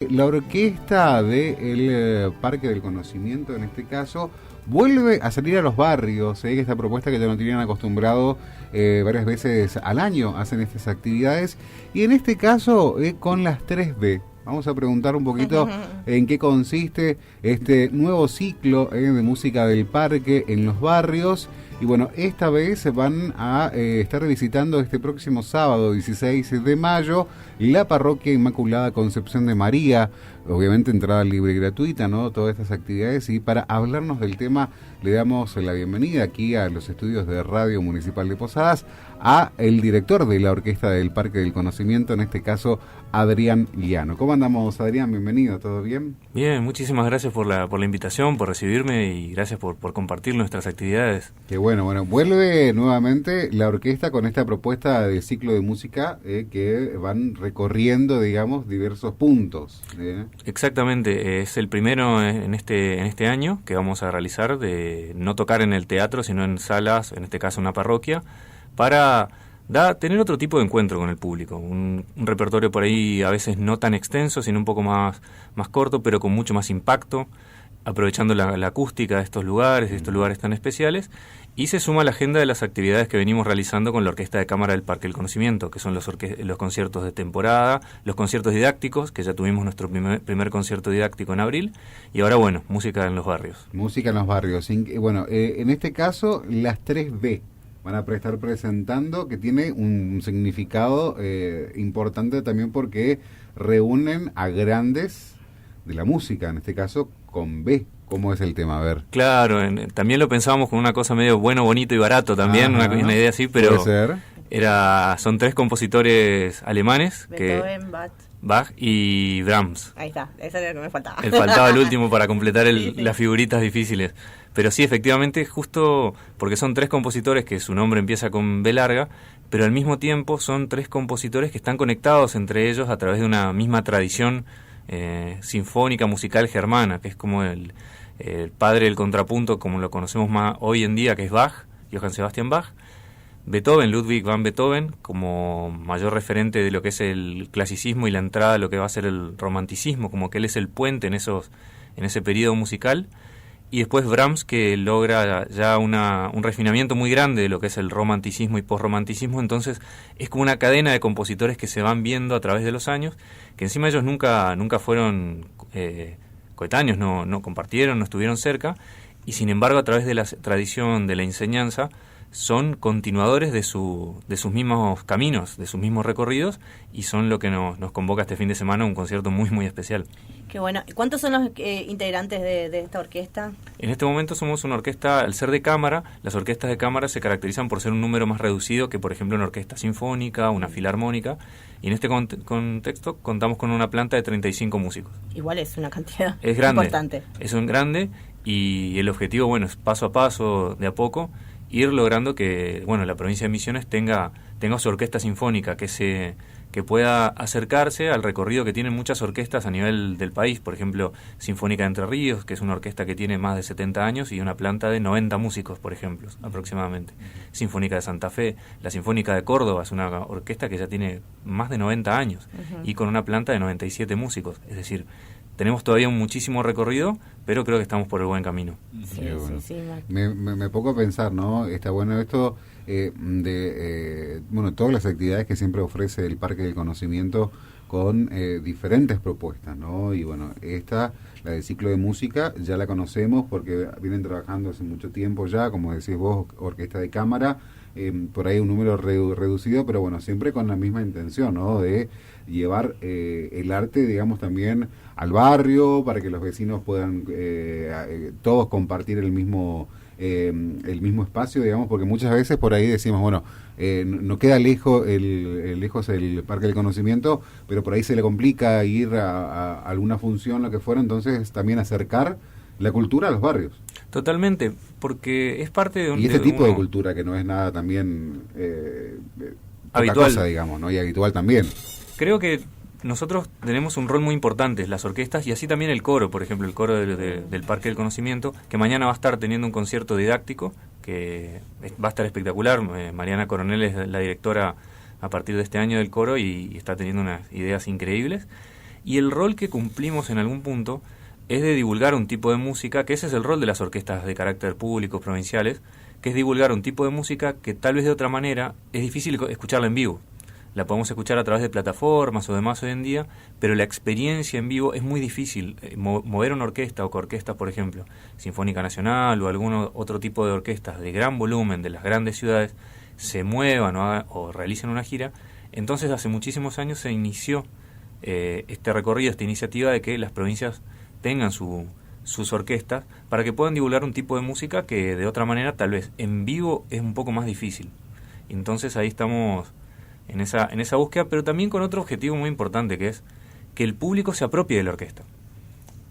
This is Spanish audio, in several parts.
La orquesta del Parque del Conocimiento, en este caso, vuelve a salir a los barrios, que esta propuesta que ya no tenían acostumbrado varias veces al año, hacen estas actividades, y en este caso con las 3B. Vamos a preguntar un poquito en qué consiste este nuevo ciclo de música del parque en los barrios. Y bueno, esta vez van a estar visitando este próximo sábado 16 de mayo la Parroquia Inmaculada Concepción de María. Obviamente entrada libre y gratuita, ¿no? Todas estas actividades. Y para hablarnos del tema le damos la bienvenida aquí a los estudios de Radio Municipal de Posadas a el director de la Orquesta del Parque del Conocimiento, en este caso Adrián Liano. ¿Cómo andamos, Adrián? Bienvenido, ¿todo bien? Bien, muchísimas gracias por la invitación, por recibirme y gracias por compartir nuestras actividades. Qué bueno, vuelve nuevamente la orquesta con esta propuesta de ciclo de música que van recorriendo, digamos, diversos puntos. Exactamente, es el primero en este año que vamos a realizar, de no tocar en el teatro, sino en salas, en este caso una parroquia, para tener otro tipo de encuentro con el público, un repertorio por ahí a veces no tan extenso, sino un poco más corto, pero con mucho más impacto, aprovechando la acústica de estos lugares tan especiales, y se suma a la agenda de las actividades que venimos realizando con la Orquesta de Cámara del Parque del Conocimiento, que son los conciertos de temporada, los conciertos didácticos, que ya tuvimos nuestro primer concierto didáctico en abril, y ahora, música en los barrios. Música en los barrios. En este caso, las 3B van a estar presentando, que tiene un significado importante también porque reúnen a grandes de la música, en este caso con B. ¿Cómo es el tema? A ver. Claro, también lo pensábamos con una cosa medio bueno, bonito y barato también, una idea así, pero puede ser. Son 3 compositores alemanes, Beethoven, Bach y Brahms. Ahí está, ese era lo que me faltaba. Faltaba el último para completar las figuritas difíciles. Pero sí, efectivamente, justo porque son 3 compositores que su nombre empieza con B larga, pero al mismo tiempo son 3 compositores que están conectados entre ellos a través de una misma tradición sinfónica musical germana, que es como el padre del contrapunto, como lo conocemos más hoy en día, que es Bach, Johann Sebastian Bach. Beethoven, Ludwig van Beethoven, como mayor referente de lo que es el clasicismo y la entrada a lo que va a ser el romanticismo, como que él es el puente en ese periodo musical. Y después Brahms, que logra ya un refinamiento muy grande de lo que es el romanticismo y posromanticismo. Entonces es como una cadena de compositores que se van viendo a través de los años, que encima ellos nunca fueron coetáneos, no compartieron, no estuvieron cerca, y sin embargo a través de la tradición de la enseñanza son continuadores de sus mismos caminos, de sus mismos recorridos, y son lo que nos convoca este fin de semana a un concierto muy, muy especial. Qué bueno. ¿Cuántos son los integrantes de esta orquesta? En este momento somos una orquesta, al ser de cámara, las orquestas de cámara se caracterizan por ser un número más reducido que, por ejemplo, una orquesta sinfónica, una filarmónica, y en este contexto contamos con una planta de 35 músicos. Igual es una cantidad importante. Es grande. Es un grande, y el objetivo, es paso a paso, de a poco, ir logrando que la provincia de Misiones tenga su orquesta sinfónica, que pueda acercarse al recorrido que tienen muchas orquestas a nivel del país. Por ejemplo, Sinfónica de Entre Ríos, que es una orquesta que tiene más de 70 años y una planta de 90 músicos, por ejemplo, aproximadamente. Sinfónica de Santa Fe, la Sinfónica de Córdoba es una orquesta que ya tiene más de 90 años y con una planta de 97 músicos. Es decir, tenemos todavía muchísimo recorrido, pero creo que estamos por el buen camino. Sí, me pongo a pensar, ¿no? Está bueno esto todas las actividades que siempre ofrece el Parque del Conocimiento con diferentes propuestas, ¿no? Y esta, la del ciclo de música, ya la conocemos porque vienen trabajando hace mucho tiempo ya, como decís vos, orquesta de cámara, por ahí un número reducido, pero siempre con la misma intención, ¿no? De llevar el arte, digamos, también al barrio, para que los vecinos puedan todos compartir el mismo espacio, digamos, porque muchas veces por ahí decimos, no queda lejos el Parque del Conocimiento, pero por ahí se le complica ir a alguna función, lo que fuera, entonces también acercar la cultura a los barrios. Totalmente, porque es parte de un... Y este tipo de cultura que no es nada también habitual, cosa, digamos, ¿no? Y habitual también. Creo que nosotros tenemos un rol muy importante, las orquestas y así también el coro, por ejemplo, el coro del Parque del Conocimiento, que mañana va a estar teniendo un concierto didáctico, que va a estar espectacular. Mariana Coronel es la directora a partir de este año del coro y está teniendo unas ideas increíbles. Y el rol que cumplimos en algún punto es de divulgar un tipo de música, que ese es el rol de las orquestas de carácter público, provinciales, que es divulgar un tipo de música que tal vez de otra manera es difícil escucharla en vivo. La podemos escuchar a través de plataformas o demás hoy en día, pero la experiencia en vivo es muy difícil. Mover una orquesta o coorquesta, por ejemplo, Sinfónica Nacional o algún otro tipo de orquestas de gran volumen de las grandes ciudades, se muevan o realicen una gira. Entonces hace muchísimos años se inició este recorrido, esta iniciativa de que las provincias tengan sus orquestas para que puedan divulgar un tipo de música que de otra manera tal vez en vivo es un poco más difícil. Entonces ahí estamos en esa búsqueda, pero también con otro objetivo muy importante, que es que el público se apropie de la orquesta,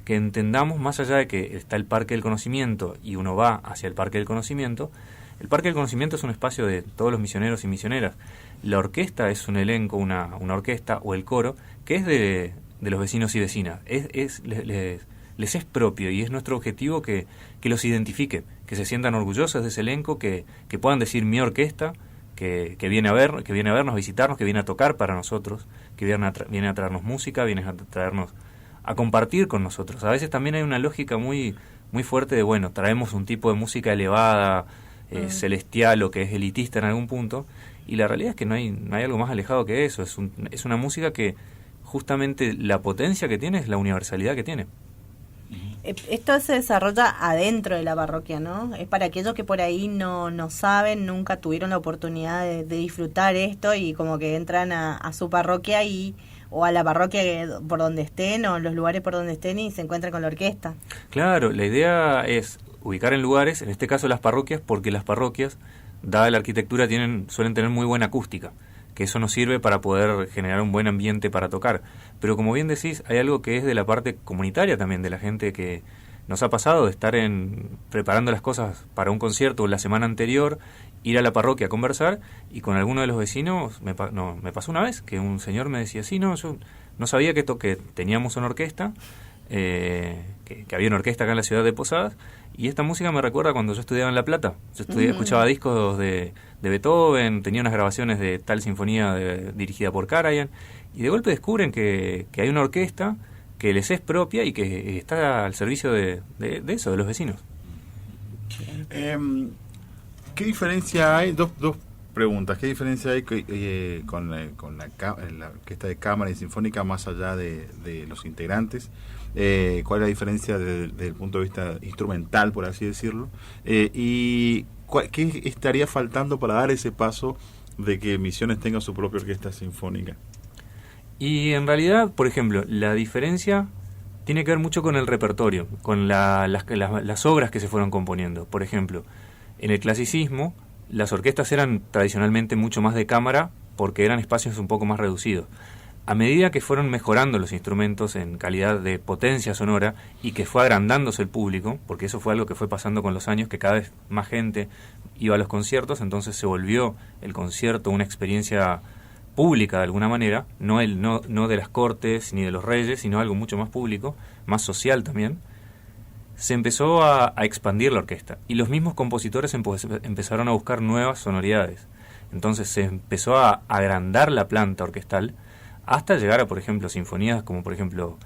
que entendamos, más allá de que está el Parque del Conocimiento y uno va hacia el Parque del Conocimiento, el Parque del Conocimiento es un espacio de todos los misioneros y misioneras. La orquesta es un elenco, una orquesta o el coro que es de los vecinos y vecinas, les es propio, y es nuestro objetivo que los identifique, que se sientan orgullosos de ese elenco, que puedan decir mi orquesta, que viene a vernos, a visitarnos, que viene a tocar para nosotros, que viene a traernos música, viene a traernos a compartir con nosotros. A veces también hay una lógica muy muy fuerte de, bueno, traemos un tipo de música elevada, celestial o que es elitista en algún punto, y la realidad es que no hay algo más alejado que eso. Es una música que justamente la potencia que tiene es la universalidad que tiene. Esto se desarrolla adentro de la parroquia, ¿no? Es para aquellos que por ahí no saben, nunca tuvieron la oportunidad de disfrutar esto, y como que entran a su parroquia o a la parroquia por donde estén, o los lugares por donde estén, y se encuentran con la orquesta. Claro, la idea es ubicar en lugares, en este caso las parroquias, porque las parroquias, dada la arquitectura, suelen tener muy buena acústica, que eso nos sirve para poder generar un buen ambiente para tocar. Pero como bien decís, hay algo que es de la parte comunitaria también, de la gente que nos ha pasado de estar preparando las cosas para un concierto la semana anterior, ir a la parroquia a conversar, y con alguno de los vecinos, me pasó una vez que un señor me decía, sí, yo no sabía que teníamos una orquesta, que había una orquesta acá en la ciudad de Posadas, y esta música me recuerda cuando yo estudiaba en La Plata. Yo escuchaba discos de Beethoven, tenía unas grabaciones de tal sinfonía dirigida por Karajan, y de golpe descubren que hay una orquesta que les es propia y que está al servicio de eso, de los vecinos. ¿Qué diferencia hay? Dos preguntas. ¿Qué diferencia hay con la orquesta de cámara y sinfónica, más allá de los integrantes? ¿Cuál es la diferencia desde el punto de vista instrumental, por así decirlo? ¿Y qué estaría faltando para dar ese paso de que Misiones tenga su propia orquesta sinfónica? Y en realidad, por ejemplo, la diferencia tiene que ver mucho con el repertorio, con las obras que se fueron componiendo. Por ejemplo, en el clasicismo, las orquestas eran tradicionalmente mucho más de cámara porque eran espacios un poco más reducidos. A medida que fueron mejorando los instrumentos en calidad de potencia sonora y que fue agrandándose el público, porque eso fue algo que fue pasando con los años, que cada vez más gente iba a los conciertos, entonces se volvió el concierto una experiencia pública de alguna manera, no de las cortes ni de los reyes, sino algo mucho más público, más social también. Se empezó a expandir la orquesta, y los mismos compositores empezaron a buscar nuevas sonoridades. Entonces se empezó a agrandar la planta orquestal hasta llegar a, por ejemplo, sinfonías como, por ejemplo,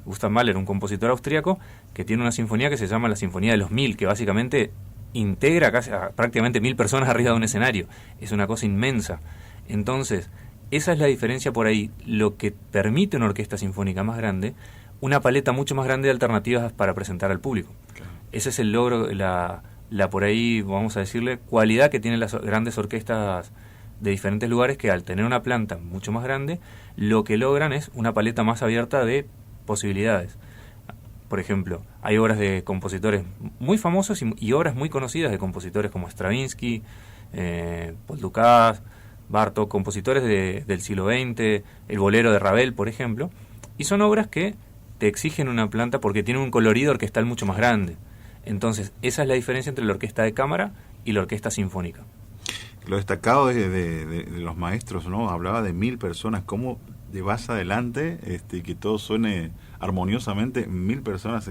Gustav Mahler, un compositor austríaco, que tiene una sinfonía que se llama la Sinfonía de los 1000, que básicamente integra prácticamente 1000 personas arriba de un escenario. Es una cosa inmensa. Entonces, esa es la diferencia por ahí, lo que permite una orquesta sinfónica más grande, una paleta mucho más grande de alternativas para presentar al público. Claro. Ese es el logro, la por ahí, vamos a decirle, cualidad que tienen las grandes orquestas de diferentes lugares, que al tener una planta mucho más grande, lo que logran es una paleta más abierta de posibilidades. Por ejemplo, hay obras de compositores muy famosos y obras muy conocidas de compositores como Stravinsky, Paul Dukas, Bartók, compositores del siglo XX, el bolero de Ravel, por ejemplo, y son obras que te exigen una planta porque tienen un colorido orquestal mucho más grande. Entonces, esa es la diferencia entre la orquesta de cámara y la orquesta sinfónica. Lo destacado de los maestros, ¿no? Hablaba de 1000 personas. ¿Cómo llevas adelante que todo suene armoniosamente? 1000 personas,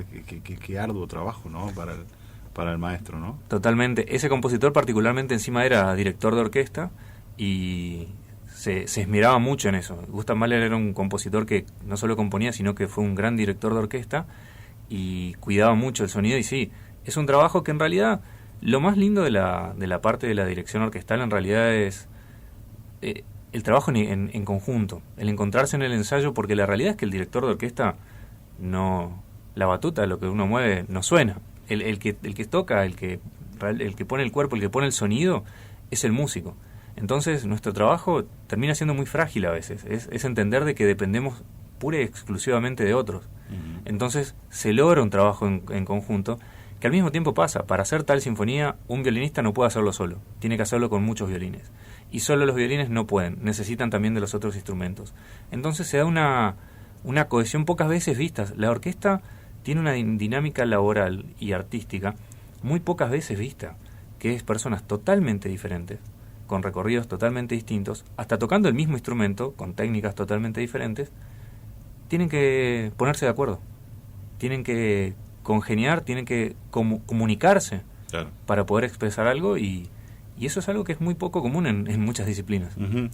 qué arduo trabajo, ¿no? Para el maestro, ¿no? Totalmente. Ese compositor particularmente encima era director de orquesta y se esmeraba mucho en eso. Gustav Mahler era un compositor que no solo componía, sino que fue un gran director de orquesta y cuidaba mucho el sonido. Y sí, es un trabajo que en realidad, lo más lindo de la parte de la dirección orquestal en realidad es el trabajo en conjunto, el encontrarse en el ensayo, porque la realidad es que el director de orquesta la batuta, lo que uno mueve, no suena. El que toca, el que pone el cuerpo, el que pone el sonido, es el músico. Entonces nuestro trabajo termina siendo muy frágil a veces, es entender de que dependemos pura y exclusivamente de otros. Uh-huh. Entonces se logra un trabajo en conjunto, que al mismo tiempo pasa. Para hacer tal sinfonía, un violinista no puede hacerlo solo, tiene que hacerlo con muchos violines. Y solo los violines no pueden, necesitan también de los otros instrumentos. Entonces se da una cohesión pocas veces vistas. La orquesta tiene una dinámica laboral y artística muy pocas veces vista, que es personas totalmente diferentes, con recorridos totalmente distintos, hasta tocando el mismo instrumento, con técnicas totalmente diferentes, tienen que ponerse de acuerdo, tienen que congeniar, tienen que comunicarse, claro, para poder expresar algo, y eso es algo que es muy poco común en muchas disciplinas. Uh-huh.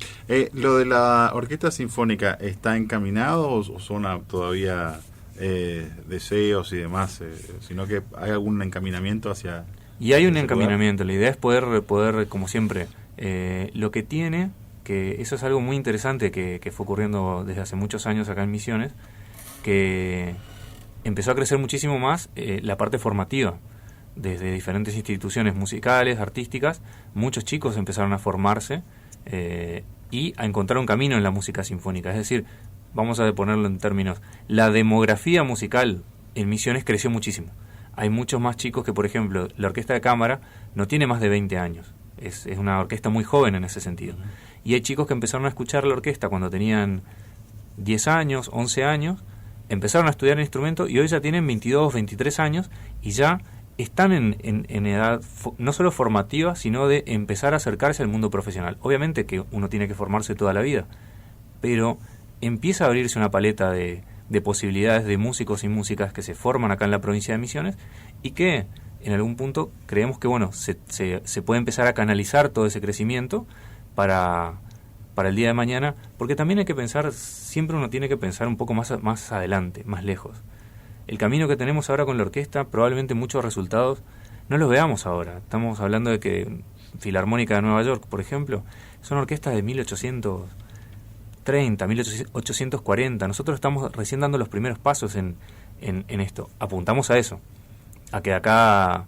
¿Lo de la orquesta sinfónica está encaminado o son todavía deseos y demás, sino que hay algún encaminamiento hacia... Y hay un encaminamiento, la idea es poder como siempre, lo que tiene, que eso es algo muy interesante que fue ocurriendo desde hace muchos años acá en Misiones, que empezó a crecer muchísimo más la parte formativa, desde diferentes instituciones musicales, artísticas. Muchos chicos empezaron a formarse y a encontrar un camino en la música sinfónica, es decir, vamos a ponerlo en términos, la demografía musical en Misiones creció muchísimo. Hay muchos más chicos que, por ejemplo, la orquesta de cámara no tiene más de 20 años. Es una orquesta muy joven en ese sentido. Y hay chicos que empezaron a escuchar la orquesta cuando tenían 10 años, 11 años, empezaron a estudiar el instrumento y hoy ya tienen 22, 23 años y ya están en edad no solo formativa, sino de empezar a acercarse al mundo profesional. Obviamente que uno tiene que formarse toda la vida, pero empieza a abrirse una paleta de posibilidades de músicos y músicas que se forman acá en la provincia de Misiones y que en algún punto creemos que se puede empezar a canalizar todo ese crecimiento para el día de mañana, porque también hay que pensar, siempre uno tiene que pensar un poco más adelante, más lejos. El camino que tenemos ahora con la orquesta, probablemente muchos resultados no los veamos ahora. Estamos hablando de que Filarmónica de Nueva York, por ejemplo, son orquestas de 1830, 1840. Nosotros estamos recién dando los primeros pasos en esto. Apuntamos a eso, a que acá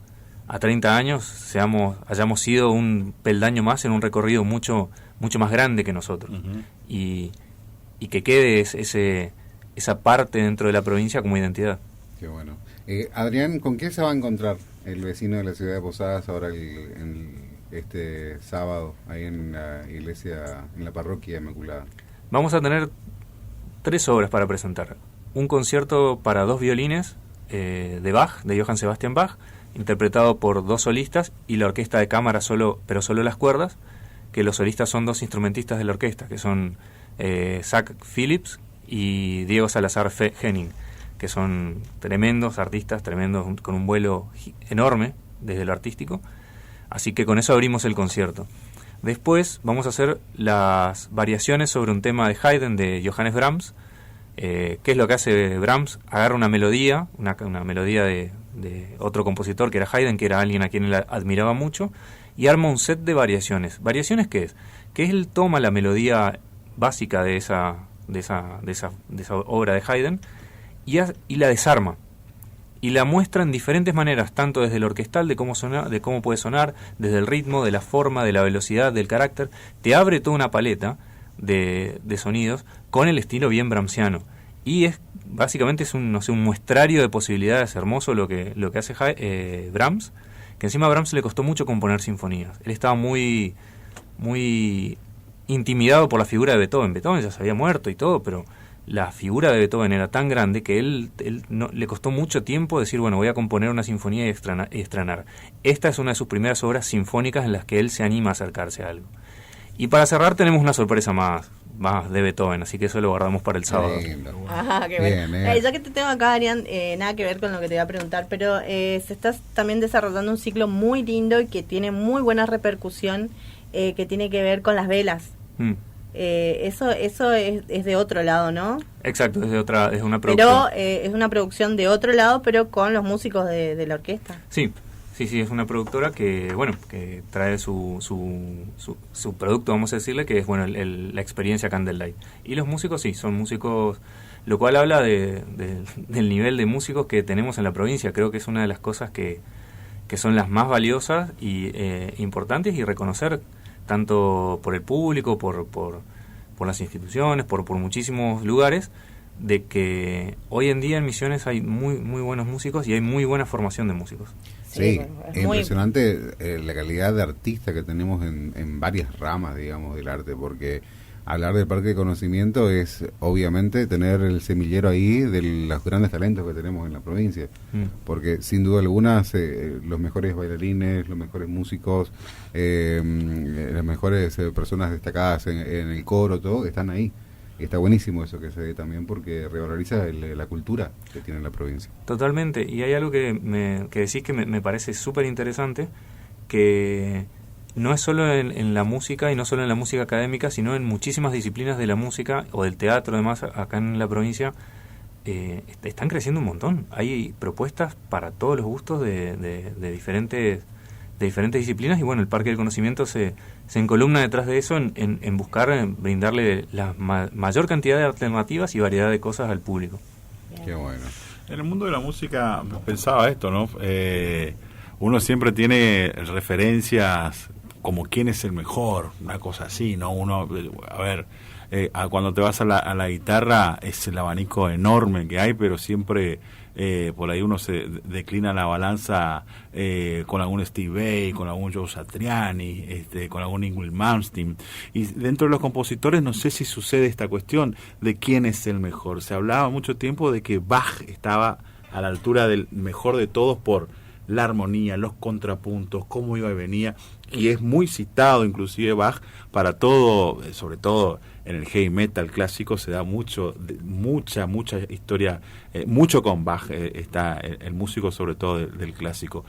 a 30 años hayamos sido un peldaño más en un recorrido mucho más grande que nosotros. Uh-huh. Y que quede esa parte dentro de la provincia como identidad. Qué bueno. Adrián, ¿con qué se va a encontrar el vecino de la ciudad de Posadas ahora este sábado ahí en la iglesia, en la parroquia Inmaculada? Vamos a tener 3 obras para presentar. Un concierto para 2 violines de Bach, de Johann Sebastian Bach, interpretado por 2 solistas y la orquesta de cámara pero solo las cuerdas, que los solistas son 2 instrumentistas de la orquesta, que son Zach Phillips y Diego Salazar Henning, que son tremendos artistas, tremendos, con un vuelo enorme desde lo artístico. Así que con eso abrimos el concierto. Después vamos a hacer las variaciones sobre un tema de Haydn de Johannes Brahms. ¿Qué es lo que hace Brahms? Agarra una melodía, una melodía de otro compositor que era Haydn, que era alguien a quien él admiraba mucho, y arma un set de variaciones. ¿Variaciones qué es? Que él toma la melodía básica de esa obra de Haydn y la desarma. Y la muestra en diferentes maneras, tanto desde el orquestal, de cómo puede sonar, desde el ritmo, de la forma, de la velocidad, del carácter. Te abre toda una paleta de sonidos con el estilo bien brahmsiano. Y básicamente es un muestrario de posibilidades hermoso lo que hace Brahms, que encima a Brahms le costó mucho componer sinfonías. Él estaba muy, muy intimidado por la figura de Beethoven. Beethoven ya se había muerto y todo, pero la figura de Beethoven era tan grande que él le costó mucho tiempo decir, bueno, voy a componer una sinfonía y estrenar. Esta es una de sus primeras obras sinfónicas en las que él se anima a acercarse a algo. Y para cerrar tenemos una sorpresa más de Beethoven, así que eso lo guardamos para el sábado. Ajá, qué bueno. Ya que te tengo acá, Adrián, nada que ver con lo que te voy a preguntar, pero se está también desarrollando un ciclo muy lindo y que tiene muy buena repercusión, que tiene que ver con las velas. Eso es de otro lado, ¿no? Exacto, es una producción. Pero es una producción de otro lado, pero con los músicos de la orquesta. Sí, es una productora que, bueno, que trae su producto, vamos a decirle, que es, bueno, la experiencia Candlelight. Y los músicos, sí, son músicos, lo cual habla del nivel de músicos que tenemos en la provincia. Creo que es una de las cosas que son las más valiosas y importantes, y reconocer tanto por el público, por las instituciones, por muchísimos lugares, de que hoy en día en Misiones hay muy muy buenos músicos y hay muy buena formación de músicos. Sí, es impresionante la calidad de artista que tenemos en varias ramas, digamos, del arte, porque hablar del Parque de Conocimiento es obviamente tener el semillero ahí de los grandes talentos que tenemos en la provincia, porque sin duda alguna los mejores bailarines, los mejores músicos, las mejores personas destacadas en el coro, todo, están ahí. Y está buenísimo eso que se ve también, porque revaloriza la cultura que tiene la provincia. Totalmente, y hay algo que decís que me parece súper interesante, que no es solo en la música y no solo en la música académica, sino en muchísimas disciplinas de la música o del teatro, además, acá en la provincia, están creciendo un montón. Hay propuestas para todos los gustos de diferentes disciplinas, y bueno, el Parque del Conocimiento se encolumna detrás de eso en buscar brindarle la mayor cantidad de alternativas y variedad de cosas al público. Qué bueno. En el mundo de la música pensaba esto, ¿no? Uno siempre tiene referencias como quién es el mejor, una cosa así, ¿no? Uno, a ver, cuando te vas a la guitarra es el abanico enorme que hay, pero siempre por ahí uno se declina la balanza con algún Steve Vai, con algún Joe Satriani, con algún Ingrid Malmsteen. Y dentro de los compositores no sé si sucede esta cuestión de quién es el mejor. Se hablaba mucho tiempo de que Bach estaba a la altura del mejor de todos por la armonía, los contrapuntos, cómo iba y venía, y es muy citado inclusive Bach para todo, sobre todo en el heavy metal clásico se da mucha historia, mucho con Bach está el músico, sobre todo del clásico.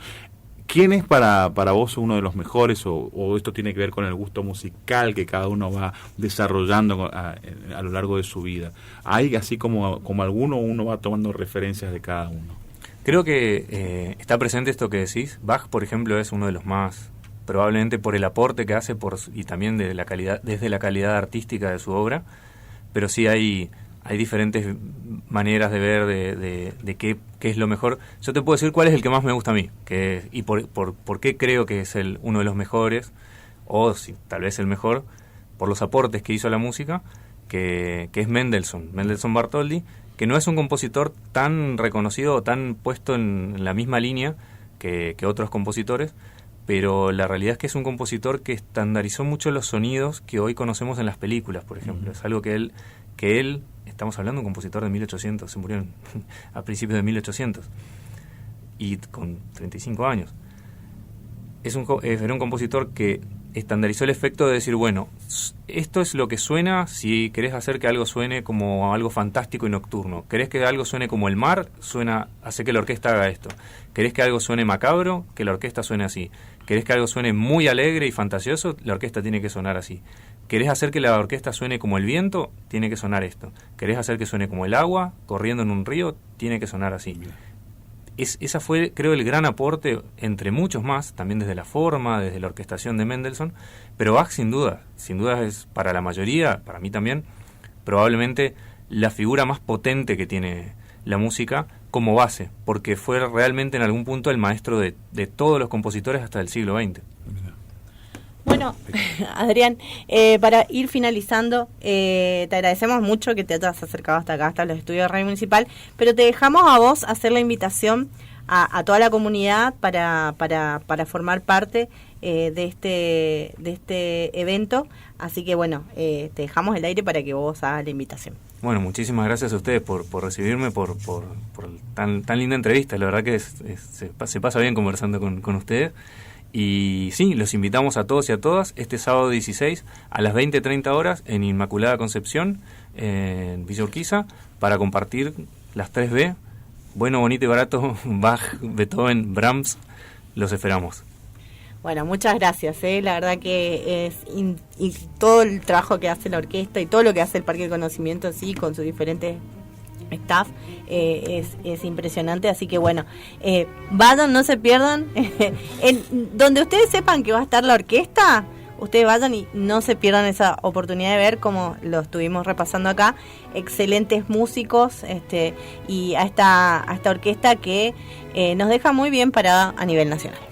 ¿Quién es para vos uno de los mejores, o esto tiene que ver con el gusto musical que cada uno va desarrollando a lo largo de su vida? ¿Hay así como alguno, uno va tomando referencias de cada uno? Creo que está presente esto que decís. Bach, por ejemplo, es uno de los más, probablemente por el aporte que hace y también desde la calidad artística de su obra, pero sí hay diferentes maneras de ver de qué es lo mejor. Yo te puedo decir cuál es el que más me gusta a mí, y por qué creo que es uno de los mejores, o si tal vez el mejor, por los aportes que hizo a la música, que es Mendelssohn Bartholdy, que no es un compositor tan reconocido o tan puesto en la misma línea que otros compositores, pero la realidad es que es un compositor que estandarizó mucho los sonidos que hoy conocemos en las películas, por ejemplo. Es algo que él, estamos hablando de un compositor de 1800, se murió a principios de 1800, y con 35 años. Era un compositor que estandarizó el efecto de decir, bueno, esto es lo que suena si querés hacer que algo suene como algo fantástico y nocturno. ¿Querés que algo suene como el mar? Hace que la orquesta haga esto. ¿Querés que algo suene macabro? Que la orquesta suene así. ¿Querés que algo suene muy alegre y fantasioso? La orquesta tiene que sonar así. ¿Querés hacer que la orquesta suene como el viento? Tiene que sonar esto. ¿Querés hacer que suene como el agua corriendo en un río? Tiene que sonar así. Esa fue, creo, el gran aporte, entre muchos más, también desde la forma, desde la orquestación de Mendelssohn, pero Bach sin duda es para la mayoría, para mí también, probablemente la figura más potente que tiene la música como base, porque fue realmente en algún punto el maestro de todos los compositores hasta el siglo XX. Bueno, Adrián, para ir finalizando, te agradecemos mucho que te hayas acercado hasta los estudios de Radio Municipal, pero te dejamos a vos hacer la invitación a toda la comunidad para formar parte de este evento, así que bueno, te dejamos el aire para que vos hagas la invitación. Bueno, muchísimas gracias a ustedes por recibirme, por tan linda entrevista. La verdad que se pasa bien conversando con ustedes. Y sí, los invitamos a todos y a todas este sábado 16 a las 20:30 horas en Inmaculada Concepción, en Villa Urquiza, para compartir las 3B, bueno, bonito y barato, Bach, Beethoven, Brahms. Los esperamos. Bueno, muchas gracias. La verdad que y todo el trabajo que hace la orquesta y todo lo que hace el Parque del Conocimiento en sí, con sus diferentes staff, es impresionante. Así que bueno, vayan, no se pierdan. Donde ustedes sepan que va a estar la orquesta, ustedes vayan y no se pierdan esa oportunidad de ver, como lo estuvimos repasando acá, excelentes músicos, y a esta orquesta que nos deja muy bien parada a nivel nacional.